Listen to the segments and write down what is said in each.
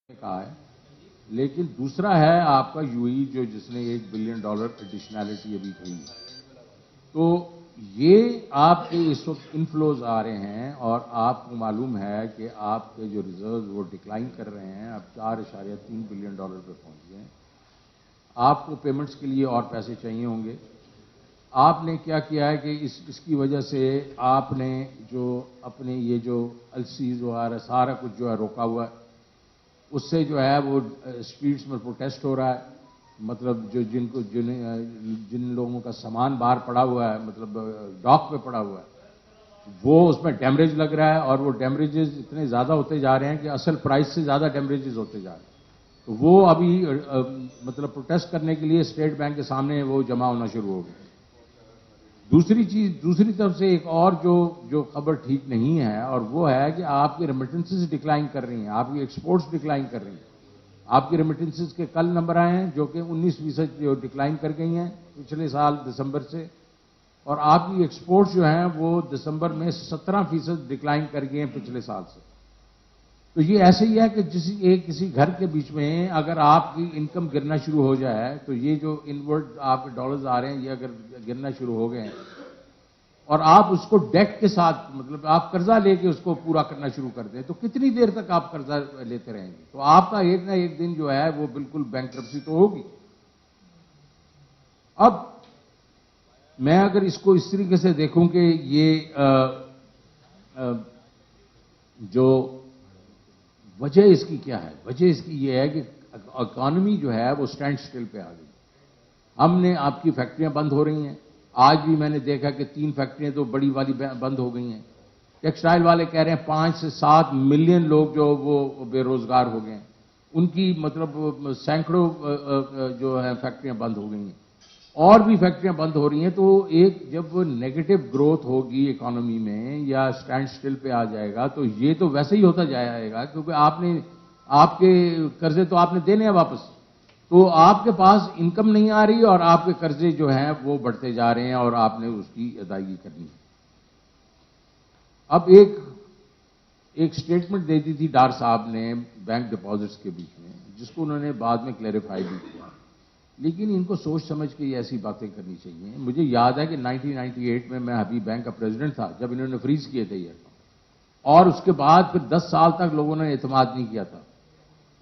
کہا ہے، لیکن دوسرا ہے آپ کا یوئی جو جس نے $1 بلین ایڈیشنلٹی ابھی کہی ہے، تو یہ آپ کے اس وقت انفلوز آ رہے ہیں اور آپ کو معلوم ہے کہ آپ کے جو ریزروز وہ ڈکلائن کر رہے ہیں، اب $4.3 بلین پہ پہنچ گئے ہیں۔ آپ کو پیمنٹس کے لیے اور پیسے چاہیے ہوں گے۔ آپ نے کیا کیا ہے کہ اس کی وجہ سے آپ نے جو اپنے یہ جو السیز وغیرہ سارا کچھ جو ہے روکا ہوا ہے، اس سے جو ہے وہ اسٹریٹس میں پروٹیسٹ ہو رہا ہے، مطلب جو جن لوگوں کا سامان باہر پڑا ہوا ہے، مطلب ڈاک پہ پڑا ہوا ہے، وہ اس میں ڈیمیج لگ رہا ہے اور وہ ڈیمیجز اتنے زیادہ ہوتے جا رہے ہیں کہ اصل پرائس سے زیادہ ڈیمیجز ہوتے جا رہے ہیں۔ تو وہ ابھی مطلب پروٹیسٹ کرنے کے لیے اسٹیٹ بینک کے سامنے وہ جمع ہونا شروع ہو گئے۔ دوسری طرف سے ایک اور جو خبر ٹھیک نہیں ہے، اور وہ ہے کہ آپ کی ریمیٹنسز ڈکلائن کر رہی ہیں، آپ کی ایکسپورٹس ڈکلائن کر رہی ہیں۔ آپ کی ریمیٹنسز کے کل نمبر آئے ہیں جو کہ 19% جو ڈکلائن کر گئی ہیں پچھلے سال دسمبر سے، اور آپ کی ایکسپورٹس جو ہیں وہ دسمبر میں 17% ڈکلائن کر گئے ہیں پچھلے سال سے۔ تو یہ ایسے ہی ہے کہ کسی گھر کے بیچ میں اگر آپ کی انکم گرنا شروع ہو جائے تو یہ جو انورڈ آپ ڈالرز آ رہے ہیں یہ اگر گرنا شروع ہو گئے ہیں اور آپ اس کو ڈیٹ کے ساتھ مطلب آپ قرضہ لے کے اس کو پورا کرنا شروع کر دیں تو کتنی دیر تک آپ قرضہ لیتے رہیں گے؟ تو آپ کا ایک نہ ایک دن جو ہے وہ بالکل بینکرپسی تو ہوگی۔ اب میں اگر اس کو اس طریقے سے دیکھوں کہ یہ جو وجہ اس کی کیا ہے، وجہ اس کی یہ ہے کہ اکانومی جو ہے وہ سٹینڈ سٹل پہ آ گئی۔ ہم نے آپ کی فیکٹریاں بند ہو رہی ہیں، آج بھی میں نے دیکھا کہ 3 فیکٹریاں تو بڑی والی بند ہو گئی ہیں۔ ٹیکسٹائل والے کہہ رہے ہیں 5 سے 7 ملین لوگ جو وہ بے روزگار ہو گئے ہیں، ان کی مطلب سینکڑوں جو ہے فیکٹریاں بند ہو گئی ہیں، اور بھی فیکٹریاں بند ہو رہی ہیں۔ تو ایک جب نیگیٹو گروتھ ہوگی اکانومی میں یا سٹینڈ سٹل پہ آ جائے گا تو یہ تو ویسے ہی ہوتا جائے گا، کیونکہ آپ کے قرضے تو آپ نے دینے ہیں واپس، تو آپ کے پاس انکم نہیں آ رہی اور آپ کے قرضے جو ہیں وہ بڑھتے جا رہے ہیں اور آپ نے اس کی ادائیگی کرنی ہے۔ اب ایک سٹیٹمنٹ دے دی تھی ڈار صاحب نے بینک ڈپازٹس کے بیچ میں، جس کو انہوں نے بعد میں کلیریفائی بھی کیا، لیکن ان کو سوچ سمجھ کے یہ ایسی باتیں کرنی چاہیے۔ مجھے یاد ہے کہ 1998 میں حبیب بینک کا پریزیڈنٹ تھا جب انہوں نے فریز کیے تھے یہ، اور اس کے بعد پھر 10 سال تک لوگوں نے اعتماد نہیں کیا تھا،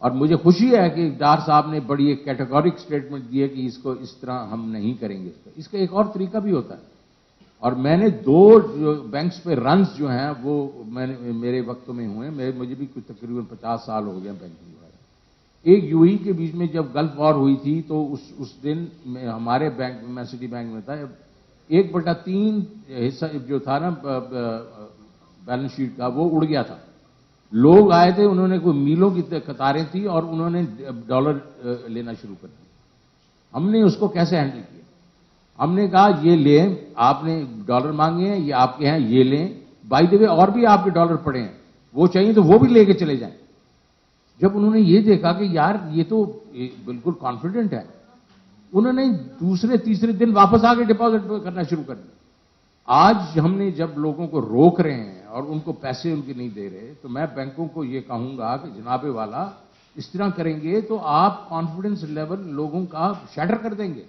اور مجھے خوشی ہے کہ ڈار صاحب نے بڑی ایک کیٹیگورک سٹیٹمنٹ دی ہے کہ اس کو اس طرح ہم نہیں کریں گے۔ اس کا ایک اور طریقہ بھی ہوتا ہے، اور میں نے 2 جو بینکس پہ رنز جو ہیں وہ میرے وقتوں میں ہوئے، مجھے بھی کچھ تقریباً 50 سال ہو گئے بینکنگ والے۔ ایک یوئی کے بیچ میں جب گلف وار ہوئی تھی تو اس دن ہمارے بینک میں سٹی بینک میں تھا 1/3 حصہ جو تھا نا بیلنس شیٹ کا وہ اڑ گیا تھا۔ لوگ آئے تھے، انہوں نے کوئی میلوں کی قطاریں تھی اور انہوں نے ڈالر لینا شروع کر دیا۔ ہم نے اس کو کیسے ہینڈل کیا؟ ہم نے کہا یہ لیں، آپ نے ڈالر مانگے ہیں، یہ آپ کے ہیں، یہ لیں، بائی دی وے اور بھی آپ کے ڈالر پڑے ہیں، وہ چاہیے تو وہ بھی لے کے چلے جائیں۔ جب انہوں نے یہ دیکھا کہ یار یہ تو بالکل کانفیڈنٹ ہے، انہوں نے دوسرے تیسرے دن واپس آ کے ڈپازٹ کرنا شروع کر دیا۔ آج ہم نے جب لوگوں کو روک رہے ہیں اور ان کو پیسے ان کے نہیں دے رہے، تو میں بینکوں کو یہ کہوں گا کہ جناب والا اس طرح کریں گے تو آپ کانفیڈنس لیول لوگوں کا شیٹر کر دیں گے۔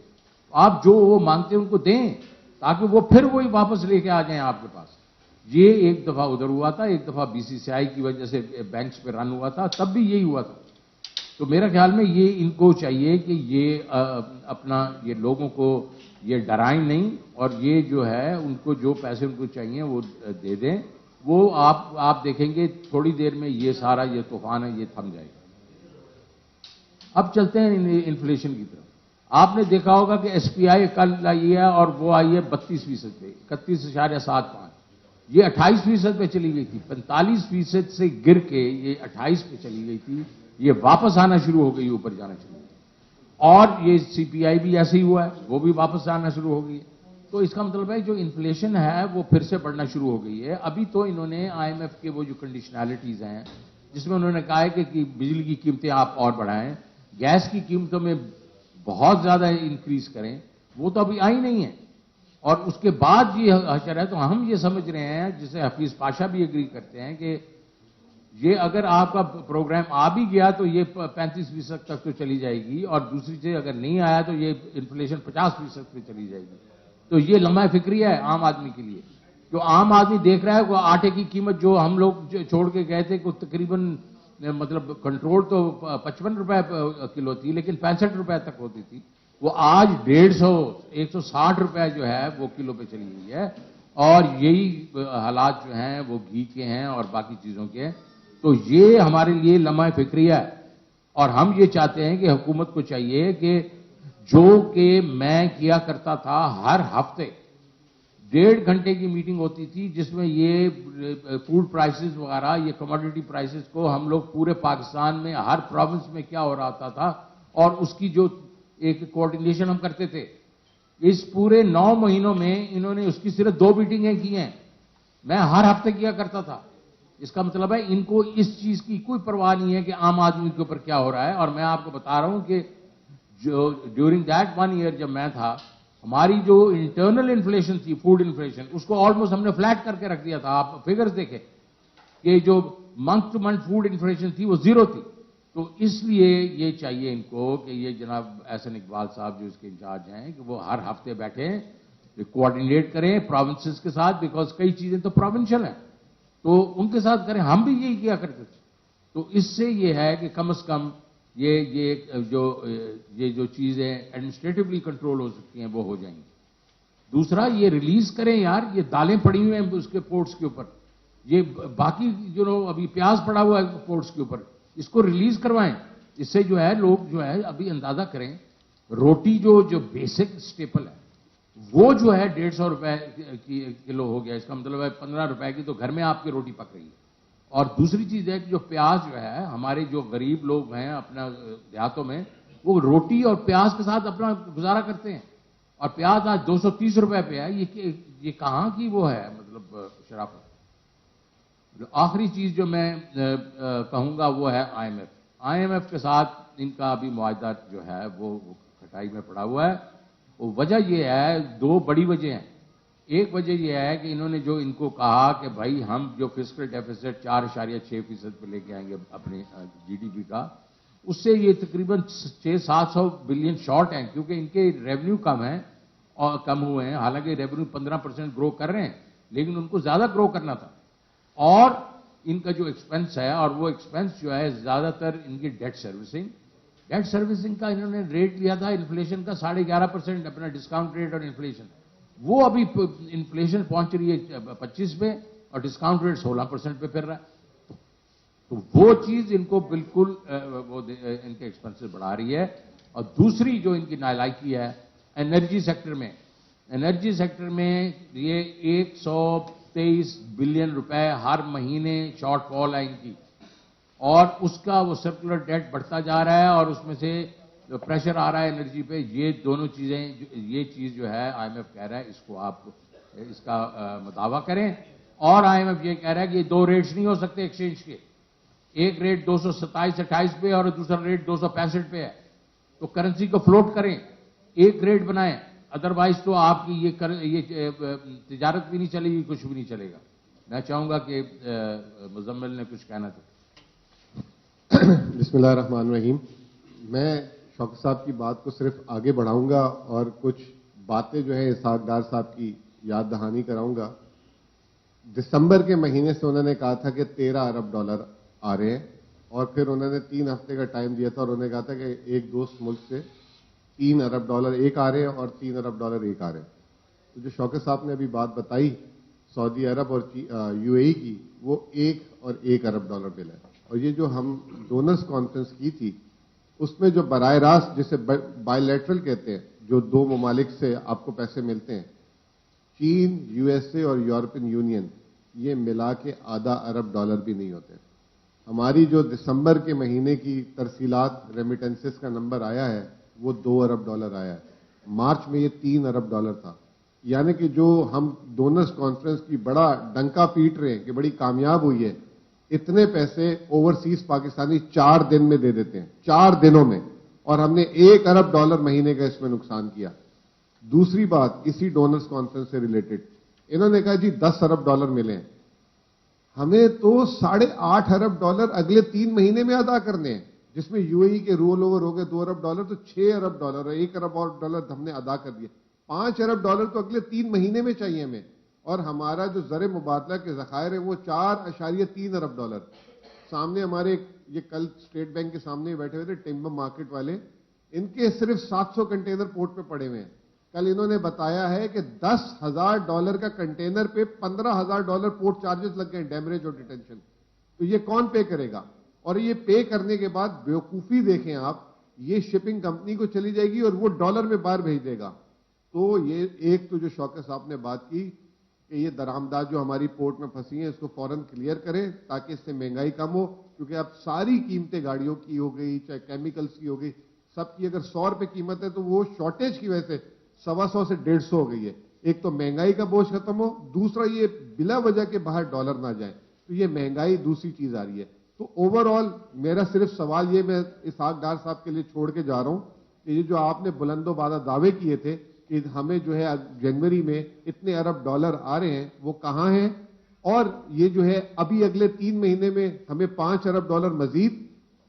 آپ جو وہ مانگتے ہیں ان کو دیں تاکہ وہ پھر وہی واپس لے کے آ جائیں آپ کے پاس۔ یہ ایک دفعہ ادھر ہوا تھا، ایک دفعہ BCCI کی وجہ سے بینکس پہ رن ہوا تھا، تب بھی یہی ہوا تھا۔ تو میرا خیال میں یہ ان کو چاہیے کہ یہ اپنا یہ لوگوں کو یہ ڈرائیں نہیں، اور یہ جو ہے ان کو جو پیسے ان کو چاہیے وہ دے دیں۔ وہ آپ دیکھیں گے تھوڑی دیر میں یہ سارا یہ طوفان ہے یہ تھم جائے گا۔ اب چلتے ہیں انفلیشن کی طرف۔ آپ نے دیکھا ہوگا کہ SPI کل آئی ہے اور وہ آئی ہے 32% پہ، 31.75۔ یہ 28% پہ چلی گئی تھی، 45% سے گر کے یہ 28 پہ چلی گئی تھی، یہ واپس آنا شروع ہو گئی، اوپر جانا شروع ہو گئی، اور یہ CPI بھی ایسے ہی ہوا ہے، وہ بھی واپس آنا شروع ہو گئی ہے۔ تو اس کا مطلب ہے جو انفلیشن ہے وہ پھر سے بڑھنا شروع ہو گئی ہے۔ ابھی تو انہوں نے IMF کے وہ جو کنڈیشنالٹیز ہیں جس میں انہوں نے کہا ہے کہ بجلی کی قیمتیں آپ اور بڑھائیں، گیس کی قیمتوں میں بہت زیادہ انکریز کریں، وہ تو ابھی آئی نہیں ہے، اور اس کے بعد یہ حشر ہے۔ تو ہم یہ سمجھ رہے ہیں، جسے حفیظ پاشا بھی ایگری کرتے ہیں، کہ یہ اگر آپ کا پروگرام آ بھی گیا تو یہ 35% تک تو چلی جائے گی، اور دوسری چیز اگر نہیں آیا تو یہ انفلیشن 50% پہ چلی جائے گی. تو یہ لمحہ فکری ہے عام آدمی کے لیے. جو عام آدمی دیکھ رہا ہے وہ آٹے کی قیمت جو ہم لوگ چھوڑ کے گئے تھے کہ تقریباً مطلب کنٹرول تو 55 روپے کلو تھی لیکن 65 روپے تک ہوتی تھی، وہ آج 150 روپے جو ہے وہ کلو پہ چلی گئی ہے. اور یہی حالات جو ہیں وہ گھی کے ہیں اور باقی چیزوں کے ہیں. تو یہ ہمارے لیے لمحہ فکریہ ہے، اور ہم یہ چاہتے ہیں کہ حکومت کو چاہیے کہ جو کہ میں کیا کرتا تھا ہر ہفتے 1.5 گھنٹے کی میٹنگ ہوتی تھی جس میں یہ فوڈ پرائسز وغیرہ، یہ کموڈٹی پرائسز کو ہم لوگ پورے پاکستان میں ہر پروونس میں کیا ہو رہا تھا اور اس کی جو ایک کوارڈینیشن ہم کرتے تھے. اس پورے 9 مہینوں میں انہوں نے اس کی صرف 2 میٹنگیں کی ہیں. میں ہر ہفتے کیا کرتا تھا. اس کا مطلب ہے ان کو اس چیز کی کوئی پرواہ نہیں ہے کہ عام آدمی کے اوپر کیا ہو رہا ہے. اور میں آپ کو بتا رہا ہوں کہ جو ڈیورنگ دیٹ 1 ایئر جب میں تھا، ہماری جو انٹرنل انفلیشن تھی، فوڈ انفلیشن، اس کو آلموسٹ ہم نے فلیٹ کر کے رکھ دیا تھا. آپ فگرز دیکھیں کہ جو month to month food inflation تھی وہ 0 تھی. تو اس لیے یہ چاہیے ان کو کہ یہ جناب احسن اقبال صاحب جو اس کے انچارج ہیں کہ وہ ہر ہفتے بیٹھیں، کوآرڈینیٹ کریں پروونسز کے ساتھ، بیکاز کئی چیزیں تو پروونشل ہیں تو ان کے ساتھ کریں. ہم بھی یہی کیا کرتے تھے. تو اس سے یہ ہے کہ کم از کم یہ جو چیزیں ایڈمنسٹریٹولی کنٹرول ہو سکتی ہیں وہ ہو جائیں گی. دوسرا یہ ریلیز کریں یار، یہ دالیں پڑی ہوئی ہیں اس کے پورٹس کے اوپر، یہ باقی جو ابھی پیاز پڑا ہوا ہے پورٹس کے اوپر، اس کو ریلیز کروائیں. اس سے جو ہے لوگ جو ہے ابھی اندازہ کریں، روٹی جو بیسک سٹیپل ہے وہ جو ہے 150 روپے کلو ہو گیا. اس کا مطلب ہے 15 روپے کی تو گھر میں آپ کی روٹی پک رہی ہے. اور دوسری چیز ہے کہ جو پیاز جو ہے، ہمارے جو غریب لوگ ہیں اپنا دیہاتوں میں، وہ روٹی اور پیاز کے ساتھ اپنا گزارا کرتے ہیں. اور پیاز آج 230 روپے پہ ہے. یہ کہاں کی وہ ہے مطلب شرافت. آخری چیز جو میں کہوں گا وہ ہے آئی ایم ایف کے ساتھ ان کا ابھی معاہدہ جو ہے وہ کھٹائی میں پڑا ہوا ہے. وجہ یہ ہے، 2 بڑی وجہ ہیں. ایک وجہ یہ ہے کہ انہوں نے جو ان کو کہا کہ بھائی ہم جو فسکل ڈیفیسٹ 4.6% پہ لے کے آئیں گے اپنے جی ڈی پی کا، اس سے یہ تقریباً 600-700 بلین شارٹ ہیں کیونکہ ان کے ریونیو کم ہیں اور کم ہوئے ہیں. حالانکہ ریونیو 15% گرو کر رہے ہیں لیکن ان کو زیادہ گرو کرنا تھا. اور ان کا جو ایکسپنس ہے، اور وہ ایکسپنس جو ہے زیادہ تر ان کی ڈیٹ سروسنگ کا انہوں نے ریٹ لیا تھا انفلیشن کا 11.5% اپنا ڈسکاؤنٹ ریٹ اور انفلیشن. وہ ابھی انفلیشن پہنچ رہی ہے 25 پہ اور ڈسکاؤنٹ ریٹ 16% پہ پھر رہا ہے. تو وہ چیز ان کو بالکل ان کے ایکسپنسز بڑھا رہی ہے. اور دوسری جو ان کی نالائکی ہے انرجی سیکٹر میں یہ 123 بلین روپے ہر مہینے شارٹ فال ہے ان کی، اور اس کا وہ سرکولر ڈیٹ بڑھتا جا رہا ہے اور اس میں سے پریشر آ رہا ہے انرجی پہ. یہ دونوں چیزیں، یہ چیز جو ہے آئی ایم ایف کہہ رہا ہے اس کو آپ اس کا مداوع کریں. اور آئی ایم ایف یہ کہہ رہا ہے کہ یہ 2 ریٹس نہیں ہو سکتے ایکسچینج کے. ایک ریٹ 227-28 پہ اور دوسرا ریٹ 265 پہ ہے. تو کرنسی کو فلوٹ کریں، ایک ریٹ بنائیں، ادروائز تو آپ کی یہ تجارت بھی نہیں چلے گی، کچھ بھی نہیں چلے گا. میں چاہوں گا کہ مزمل نے کچھ کہنا تھا. بسم اللہ الرحمن الرحیم. میں شوکت صاحب کی بات کو صرف آگے بڑھاؤں گا اور کچھ باتیں جو ہے اسحاق ڈار صاحب کی یاد دہانی کراؤں گا. دسمبر کے مہینے سے انہوں نے کہا تھا کہ 13 ارب ڈالر آ رہے ہیں، اور پھر انہوں نے 3 ہفتے کا ٹائم دیا تھا اور انہوں نے کہا تھا کہ ایک دوست ملک سے 3 ارب ڈالر ایک آ رہے ہیں اور 3 ارب ڈالر ایک آ رہے ہیں. تو جو شوکت صاحب نے ابھی بات بتائی سعودی عرب اور یو اے ای کی، وہ 1 ارب ڈالر بل ہے. اور یہ جو ہم ڈونرز کانفرنس کی تھی اس میں جو براہ راست جسے بائی لیٹرل کہتے ہیں، جو 2 ممالک سے آپ کو پیسے ملتے ہیں، چین، یو ایس اے اور یورپین یونین، یہ ملا کے آدھا ارب ڈالر بھی نہیں ہوتے. ہماری جو دسمبر کے مہینے کی ترسیلات ریمیٹنسز کا نمبر آیا ہے وہ 2 ارب ڈالر آیا ہے. مارچ میں یہ 3 ارب ڈالر تھا. یعنی کہ جو ہم ڈونرز کانفرنس کی بڑا ڈنکا پیٹ رہے ہیں کہ بڑی کامیاب ہوئی ہے، اتنے پیسے اوورسیز پاکستانی 4 دن میں دے دیتے ہیں، 4 دنوں میں، اور ہم نے 1 ارب ڈالر مہینے کا اس میں نقصان کیا. دوسری بات اسی ڈونرز کانفرنس سے ریلیٹڈ، انہوں نے کہا جی 10 ارب ڈالر ملے ہیں. ہمیں تو $8.5 ارب اگلے 3 مہینے میں ادا کرنے ہیں، جس میں یو اے ای کے رول اوور ہو گئے $2 ارب، تو $6 ارب ہے، $1 ارب ہم نے ادا کر دیا۔ $5 ارب تو اگلے 3 مہینے میں چاہیے ہمیں، اور ہمارا جو زر مبادلہ کے ذخائر ہے وہ $4.3 ارب۔ سامنے ہمارے یہ کل اسٹیٹ بینک کے سامنے بیٹھے ہوئے تھے ٹمبر مارکیٹ والے، ان کے صرف 700 کنٹینر پورٹ پہ پڑے ہوئے ہیں۔ کل انہوں نے بتایا ہے کہ $10,000 کا کنٹینر پہ $15,000 پورٹ چارجز لگ گئے، ڈیمریج اور ڈیٹینشن۔ تو یہ کون پے کرے گا؟ اور یہ پے کرنے کے بعد بیوقوفی دیکھیں آپ، یہ شپنگ کمپنی کو چلی جائے گی اور وہ ڈالر میں باہر بھیج دے گا۔ تو یہ ایک تو جو شوکت صاحب نے بات کی کہ یہ درآمدات جو ہماری پورٹ میں پھنسی ہیں اس کو فوراً کلیئر کریں تاکہ اس سے مہنگائی کم ہو، کیونکہ اب ساری قیمتیں گاڑیوں کی ہو گئی، چاہے کیمیکلز کی ہو گئی، سب کی اگر $100 قیمت ہے تو وہ شارٹیج کی وجہ سے 125 سے 150 ہو گئی ہے۔ ایک تو مہنگائی کا بوجھ ختم ہو، دوسرا یہ بلا وجہ کے باہر ڈالر نہ جائیں، تو یہ مہنگائی دوسری چیز آ رہی ہے۔ تو اوور آل میرا صرف سوال یہ میں اسحاق ڈار صاحب کے لیے چھوڑ کے جا رہا ہوں کہ یہ جو آپ نے بلند و بالا دعوے کیے تھے کہ ہمیں جو ہے جنوری میں اتنے ارب ڈالر آ رہے ہیں، وہ کہاں ہیں؟ اور یہ جو ہے ابھی اگلے 3 مہینے میں ہمیں $5 ارب مزید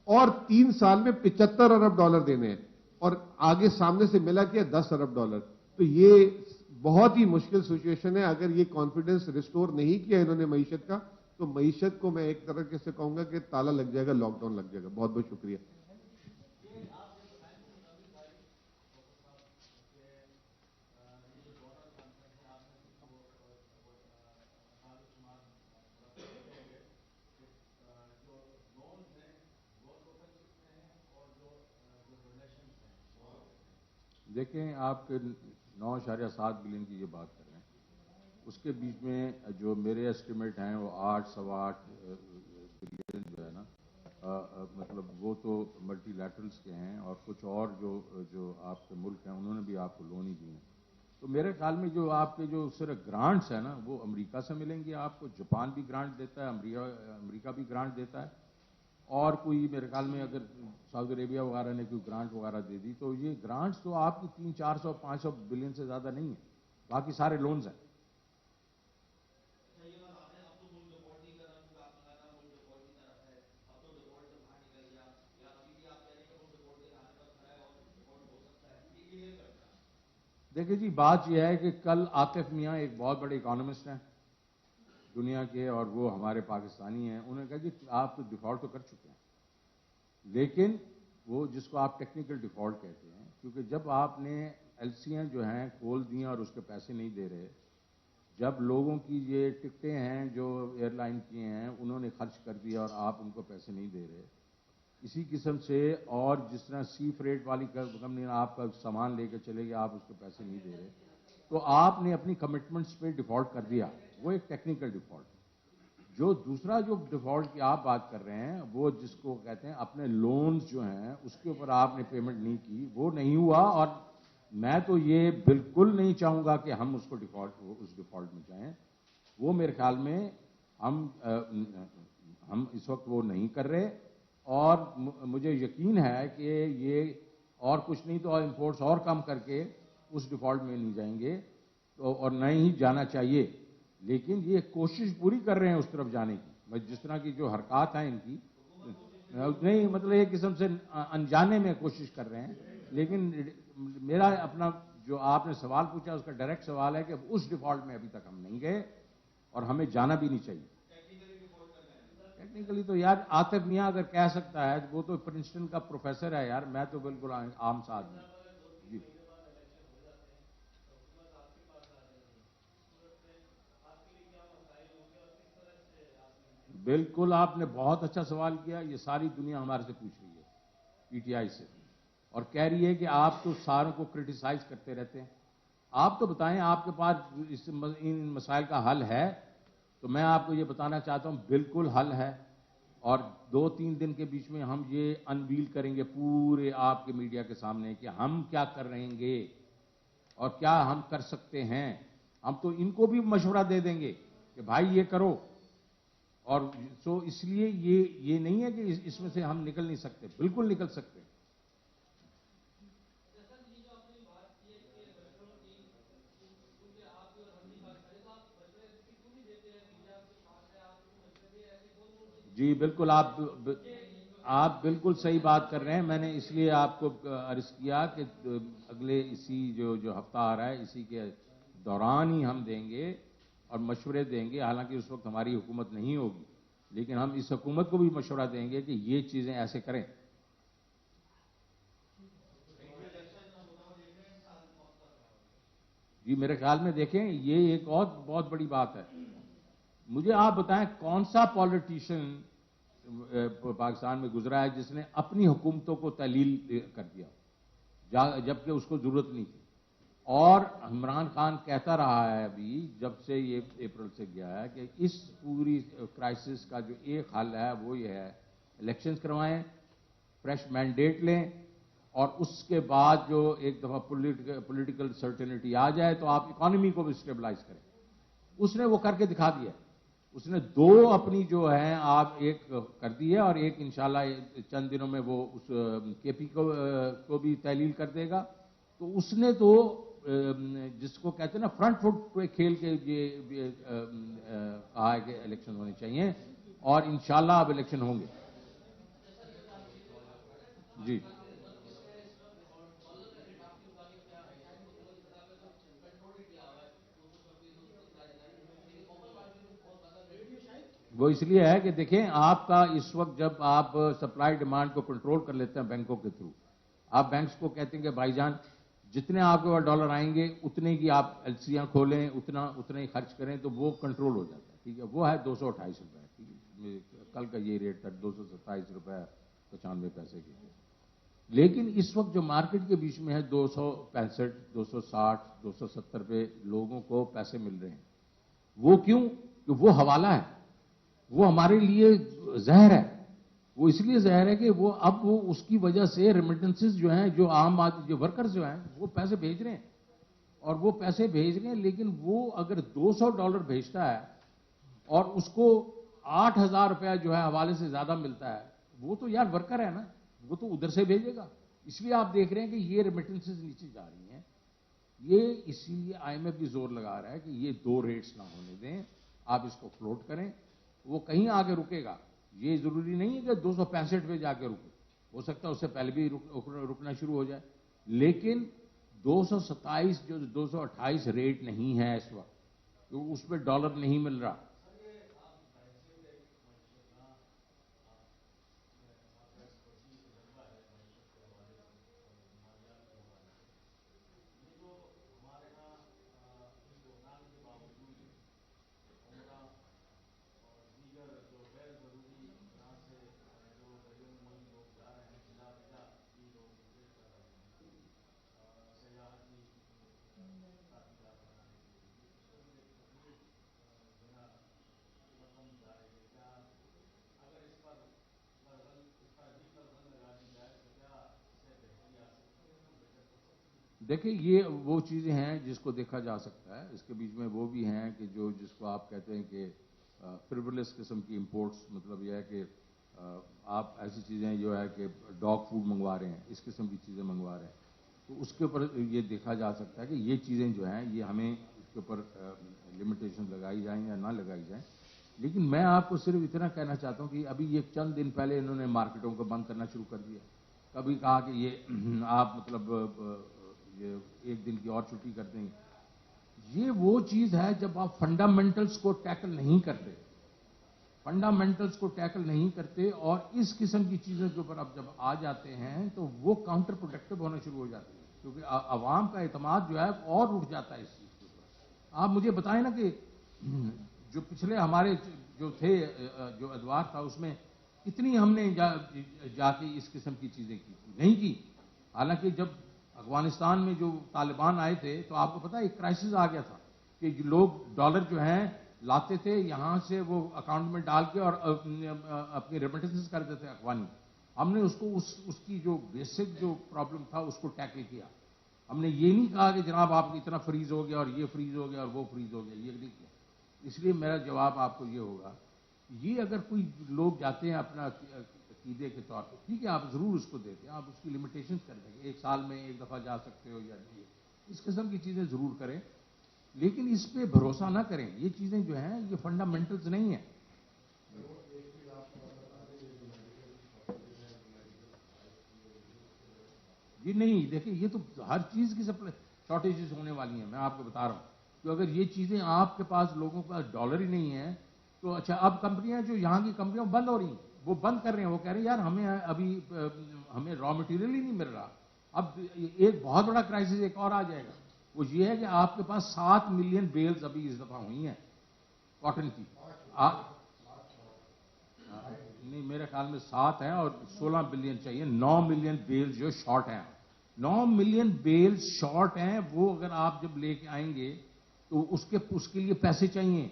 اور 3 سال میں $75 ارب دینے ہیں، اور آگے سامنے سے ملا کیا $10 ارب۔ تو یہ بہت ہی مشکل سچویشن ہے۔ اگر یہ کانفیڈنس ریسٹور نہیں کیا انہوں نے معیشت کا، تو معیشت کو میں ایک طرح سے کہوں گا کہ تالا لگ جائے گا، لاک ڈاؤن لگ جائے گا۔ بہت بہت شکریہ۔ دیکھیں، آپ کے 9.7 بلین کی یہ بات کر رہے ہیں، اس کے بیچ میں جو میرے ایسٹیمیٹ ہیں وہ 8.8 بلین جو ہے نا، مطلب وہ تو ملٹی لیٹرلز کے ہیں، اور کچھ اور جو آپ کے ملک ہیں انہوں نے بھی آپ کو لون ہی دی ہیں۔ تو میرے خیال میں جو آپ کے جو صرف گرانٹس ہیں نا وہ امریکہ سے ملیں گے آپ کو، جاپان بھی گرانٹ دیتا ہے، امریکہ بھی گرانٹ دیتا ہے، اور کوئی میرے خیال میں اگر سعودی عربیہ وغیرہ نے کوئی گرانٹ وغیرہ دے دی، تو یہ گرانٹس تو آپ کی 300-400-500 بلین سے زیادہ نہیں ہیں، باقی سارے لونز ہیں۔ دیکھیں جی، بات یہ ہے کہ کل عاطف میاں ایک بہت بڑے اکانومسٹ ہیں دنیا کے، اور وہ ہمارے پاکستانی ہیں، انہوں نے کہا کہ آپ تو ڈیفالٹ تو کر چکے ہیں، لیکن وہ جس کو آپ ٹیکنیکل ڈیفالٹ کہتے ہیں، کیونکہ جب آپ نے ایلسیاں جو ہیں کھول دیں اور اس کے پیسے نہیں دے رہے، جب لوگوں کی یہ ٹکٹیں ہیں جو ایئر لائن کی ہیں انہوں نے خرچ کر دیا اور آپ ان کو پیسے نہیں دے رہے، اسی قسم سے، اور جس طرح سی فریٹ والی کمپنی آپ کا سامان لے کے چلے گئے، آپ اس کو پیسے نہیں دے رہے، تو آپ نے اپنی کمٹمنٹس پہ ڈیفالٹ کر دیا، وہ ایک ٹیکنیکل ڈیفالٹ۔ جو دوسرا جو ڈیفالٹ کی آپ بات کر رہے ہیں، وہ جس کو کہتے ہیں اپنے لونز جو ہیں اس کے اوپر آپ نے پیمنٹ نہیں کی، وہ نہیں ہوا، اور میں تو یہ بالکل نہیں چاہوں گا کہ ہم اس ڈیفالٹ میں جائیں۔ وہ میرے خیال میں ہم اس وقت وہ نہیں کر رہے، اور مجھے یقین ہے کہ یہ اور کچھ نہیں تو امپورٹس اور کم کر کے اس ڈیفالٹ میں نہیں جائیں گے، اور نہ ہی جانا چاہیے، لیکن یہ کوشش پوری کر رہے ہیں اس طرف جانے کی، جس طرح کی جو حرکات ہیں ان کی، نہیں مطلب ایک قسم سے انجانے میں کوشش کر رہے ہیں، لیکن میرا اپنا جو آپ نے سوال پوچھا اس کا ڈائریکٹ سوال ہے کہ اس ڈیفالٹ میں ابھی تک ہم نہیں گئے، اور ہمیں جانا بھی نہیں چاہیے۔ ٹیکنیکلی تو یار عاطف میاں اگر کہہ سکتا ہے، وہ تو پرنسٹن کا پروفیسر ہے یار، میں تو بالکل عام سا آدمی ہوں۔ جی بالکل، آپ نے بہت اچھا سوال کیا، یہ ساری دنیا ہمارے سے پوچھ رہی ہے، پی ٹی آئی سے، اور کہہ رہی ہے کہ آپ تو ساروں کو کرٹیسائز کرتے رہتے ہیں، آپ تو بتائیں آپ کے پاس ان مسائل کا حل ہے؟ تو میں آپ کو یہ بتانا چاہتا ہوں بالکل حل ہے، اور 2-3 دن کے بیچ میں ہم یہ انویل کریں گے پورے آپ کے میڈیا کے سامنے کہ ہم کیا کر رہیں گے اور کیا ہم کر سکتے ہیں۔ ہم تو ان کو بھی مشورہ دے دیں گے کہ بھائی یہ کرو، اور سو اس لیے یہ نہیں ہے کہ اس میں سے ہم نکل نہیں سکتے، بالکل نکل سکتے ہیں۔ جی بالکل، آپ بالکل صحیح بات کر رہے ہیں. میں نے اس لیے آپ کو عرض کیا کہ اگلے اسی جو ہفتہ آ رہا ہے اسی کے دوران ہی ہم دیں گے اور مشورے دیں گے. حالانکہ اس وقت ہماری حکومت نہیں ہوگی، لیکن ہم اس حکومت کو بھی مشورہ دیں گے کہ یہ چیزیں ایسے کریں. جی میرے خیال میں دیکھیں یہ ایک اور بہت بڑی بات ہے. مجھے آپ بتائیں کون سا پالیٹیشین پاکستان میں گزرا ہے جس نے اپنی حکومتوں کو تحلیل کر دیا جبکہ اس کو ضرورت نہیں تھی. اور عمران خان کہتا رہا ہے ابھی جب سے یہ اپریل سے گیا ہے کہ اس پوری کرائسس کا جو ایک حل ہے وہ یہ ہے الیکشنز کروائیں، فریش مینڈیٹ لیں، اور اس کے بعد جو ایک دفعہ پولیٹیکل سرٹینٹی آ جائے تو آپ اکانومی کو بھی سٹیبلائز کریں. اس نے وہ کر کے دکھا دیا. اس نے دو اپنی جو ہیں آپ ایک کر دی ہے اور ایک انشاءاللہ چند دنوں میں وہ اس کے پی کو بھی تحلیل کر دے گا. تو اس نے تو جس کو کہتے ہیں نا فرنٹ فٹ پہ کھیل کے یہ کہا ہے کہ الیکشن ہونے چاہیے اور انشاءاللہ اب الیکشن ہوں گے. جی وہ اس لیے ہے کہ دیکھیں آپ کا اس وقت جب آپ سپلائی ڈیمانڈ کو کنٹرول کر لیتے ہیں بینکوں کے تھرو، آپ بینکس کو کہتے ہیں کہ بھائی جان جتنے آپ کے پاس ڈالر آئیں گے اتنے کی آپ ایلسیاں کھولیں، اتنا ہی خرچ کریں، تو وہ کنٹرول ہو جاتا ہے. ٹھیک ہے، وہ ہے 228 روپے. ٹھیک ہے، کل کا یہ ریٹ تھا 227 روپے 95 پیسے کی. لیکن اس وقت جو مارکیٹ کے بیچ میں ہے 265 260 270 پہ لوگوں کو پیسے مل رہے ہیں. وہ کیوں؟ کہ وہ حوالہ ہے، وہ ہمارے لیے زہر ہے. وہ اس لیے زہر ہے کہ وہ اس کی وجہ سے ریمیٹنسز جو ہیں، جو عام آدمی جو ورکرز جو ہیں وہ پیسے بھیج رہے ہیں اور وہ پیسے بھیج رہے ہیں. لیکن وہ اگر $200 بھیجتا ہے اور اس کو 8,000 روپیہ جو ہے حوالے سے زیادہ ملتا ہے، وہ تو یار ورکر ہے نا، وہ تو ادھر سے بھیجے گا. اس لیے آپ دیکھ رہے ہیں کہ یہ ریمیٹنسز نیچے جا رہی ہیں. یہ اسی لیے آئی ایم ایف بھی زور لگا رہا ہے کہ یہ دو ریٹس نہ ہونے دیں، آپ اس کو فلوٹ کریں. وہ کہیں آگے رکے گا، یہ ضروری نہیں ہے کہ 265 پہ جا کے رکے، ہو سکتا ہے اس سے پہلے بھی رکنا شروع ہو جائے. لیکن 227 جو 228 ریٹ نہیں ہے اس وقت، تو اس پہ ڈالر نہیں مل رہا. دیکھیں یہ وہ چیزیں ہیں جس کو دیکھا جا سکتا ہے. اس کے بیچ میں وہ بھی ہیں کہ جس کو آپ کہتے ہیں کہ فریولس قسم کی امپورٹس، مطلب یہ ہے کہ آپ ایسی چیزیں جو ہے کہ ڈاگ فوڈ منگوا رہے ہیں، اس قسم کی چیزیں منگوا رہے ہیں، تو اس کے اوپر یہ دیکھا جا سکتا ہے کہ یہ چیزیں جو ہیں یہ ہمیں اس کے اوپر لمیٹیشن لگائی جائیں یا نہ لگائی جائیں. لیکن میں آپ کو صرف اتنا کہنا چاہتا ہوں کہ ابھی یہ چند دن پہلے انہوں نے مارکیٹوں کو بند کرنا شروع کر دیا. کبھی کہا کہ یہ آپ مطلب یہ ایک دن کی اور چھٹی کر دیں. یہ وہ چیز ہے جب آپ فنڈامنٹلز کو ٹیکل نہیں کرتے، فنڈامنٹلز کو ٹیکل نہیں کرتے اور اس قسم کی چیزوں کے اوپر اب جب آ جاتے ہیں تو وہ کاؤنٹر پروڈکٹیو ہونا شروع ہو جاتی ہے، کیونکہ عوام کا اعتماد جو ہے اور اٹھ جاتا ہے اس چیز کے اوپر. آپ مجھے بتائیں نا کہ جو پچھلے ہمارے جو تھے جو ادوار تھا اس میں کتنی ہم نے جا کے اس قسم کی چیزیں کی نہیں کی. حالانکہ جب افغانستان میں جو طالبان آئے تھے تو آپ کو پتا ایک کرائسس آ گیا تھا کہ لوگ ڈالر جو ہیں لاتے تھے یہاں سے وہ اکاؤنٹ میں ڈال کے اور اپنی ریمیٹنس کرتے تھے افغانی. ہم نے اس کو اس کی جو بیسک جو پرابلم تھا اس کو ٹیکل کیا. ہم نے یہ نہیں کہا کہ جناب آپ اتنا فریز ہو گیا اور یہ فریز ہو گیا اور وہ فریز ہو گیا، یہ نہیں کیا. اس لیے میرا جواب آپ کو یہ ہوگا، یہ اگر کوئی لوگ جاتے ہیں اپنا عقیدے کے طور پہ، ٹھیک ہے آپ ضرور اس کو دیتے ہیں، آپ اس کی لمیٹیشن کر دیں گے، 1 سال میں 1 دفعہ جا سکتے ہو یا نہیں، اس قسم کی چیزیں ضرور کریں. لیکن اس پہ بھروسہ نہ کریں، یہ چیزیں جو ہیں یہ فنڈامنٹلز نہیں ہیں. یہ نہیں دیکھیں، یہ تو ہر چیز کی سپلائی شارٹیجز ہونے والی ہیں. میں آپ کو بتا رہا ہوں کہ اگر یہ چیزیں آپ کے پاس لوگوں کا ڈالر ہی نہیں ہے تو اچھا اب کمپنیاں جو یہاں کی کمپنیاں بند ہو رہی ہیں، وہ بند کر رہے ہیں. وہ کہہ رہے ہیں یار ہمیں ابھی ہمیں را مٹیریل ہی نہیں مل رہا. اب ایک بہت بڑا کرائسس ایک اور آ جائے گا. وہ یہ ہے کہ آپ کے پاس 7 ملین بیلز ابھی اس دفعہ ہوئی ہیں کاٹن کی. نہیں میرے خیال میں 7 ہیں اور 16 بلین چاہیے. 9 ملین بیلز جو شارٹ ہیں. 9 ملین بیلز شارٹ ہیں. وہ اگر آپ جب لے کے آئیں گے تو اس کے لیے پیسے چاہیے.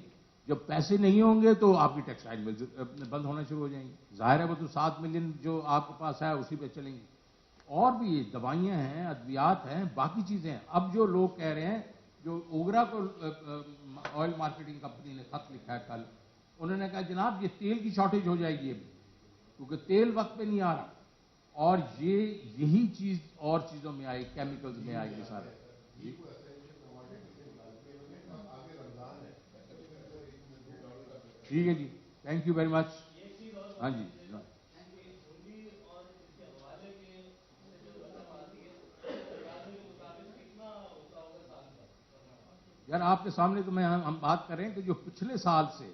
جب پیسے نہیں ہوں گے تو آپ کی ٹیکسٹائل ملز بند ہونا شروع ہو جائیں گی. ظاہر ہے وہ تو 7 ملین جو آپ کے پاس ہے اسی پہ چلیں گی. اور بھی دوائیاں ہیں، ادویات ہیں، باقی چیزیں ہیں. اب جو لوگ کہہ رہے ہیں، جو اوگرا کو آئل مارکیٹنگ کمپنی نے خط لکھا ہے کل، انہوں نے کہا جناب یہ تیل کی شارٹیج ہو جائے گی ابھی کیونکہ تیل وقت پہ نہیں آ رہا. اور یہی چیز اور چیزوں میں آئے، کیمیکلز میں آئے گی سارے. ٹھیک ہے جی، تھینک یو ویری مچ. ہاں جی یار آپ کے سامنے تو ہم بات کر رہے ہیں کہ جو پچھلے سال سے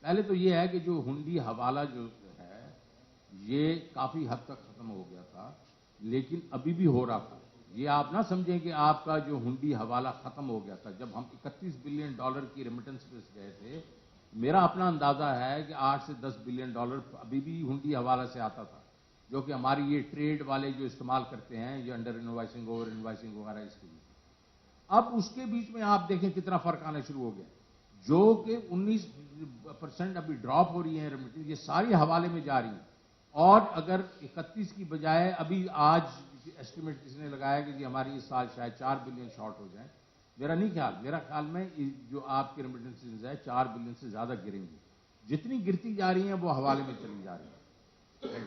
پہلے تو یہ ہے کہ جو ہنڈی حوالہ جو ہے یہ کافی حد تک ختم ہو گیا تھا، لیکن ابھی بھی ہو رہا تھا. یہ آپ نہ سمجھیں کہ آپ کا جو ہنڈی حوالہ ختم ہو گیا تھا. جب ہم $31 بلین کی ریمیٹنس پہ گئے تھے، میرا اپنا اندازہ ہے کہ $8 سے 10 بلین ابھی بھی ہنڈی حوالہ سے آتا تھا، جو کہ ہماری یہ ٹریڈ والے جو استعمال کرتے ہیں، یہ انڈر انوائسنگ، اوور انوائسنگ وغیرہ اس کے لیے. اب اس کے بیچ میں آپ دیکھیں کتنا فرق آنا شروع ہو گیا، جو کہ 19% ابھی ڈراپ ہو رہی ہیں ریمیٹنس. یہ ساری حوالے میں جا رہی ہیں. اور اگر 31 کی بجائے ابھی آج ایسٹیمیٹ کسی نے لگایا کہ جی ہماری اس سال شاید 4 بلین شارٹ ہو جائیں. میرا خیال میں جو آپ کی ریمیٹنسز ہے 4 بلین سے زیادہ گریں گی. جتنی گرتی جا رہی ہیں وہ حوالے میں چلی جا رہی ہیں.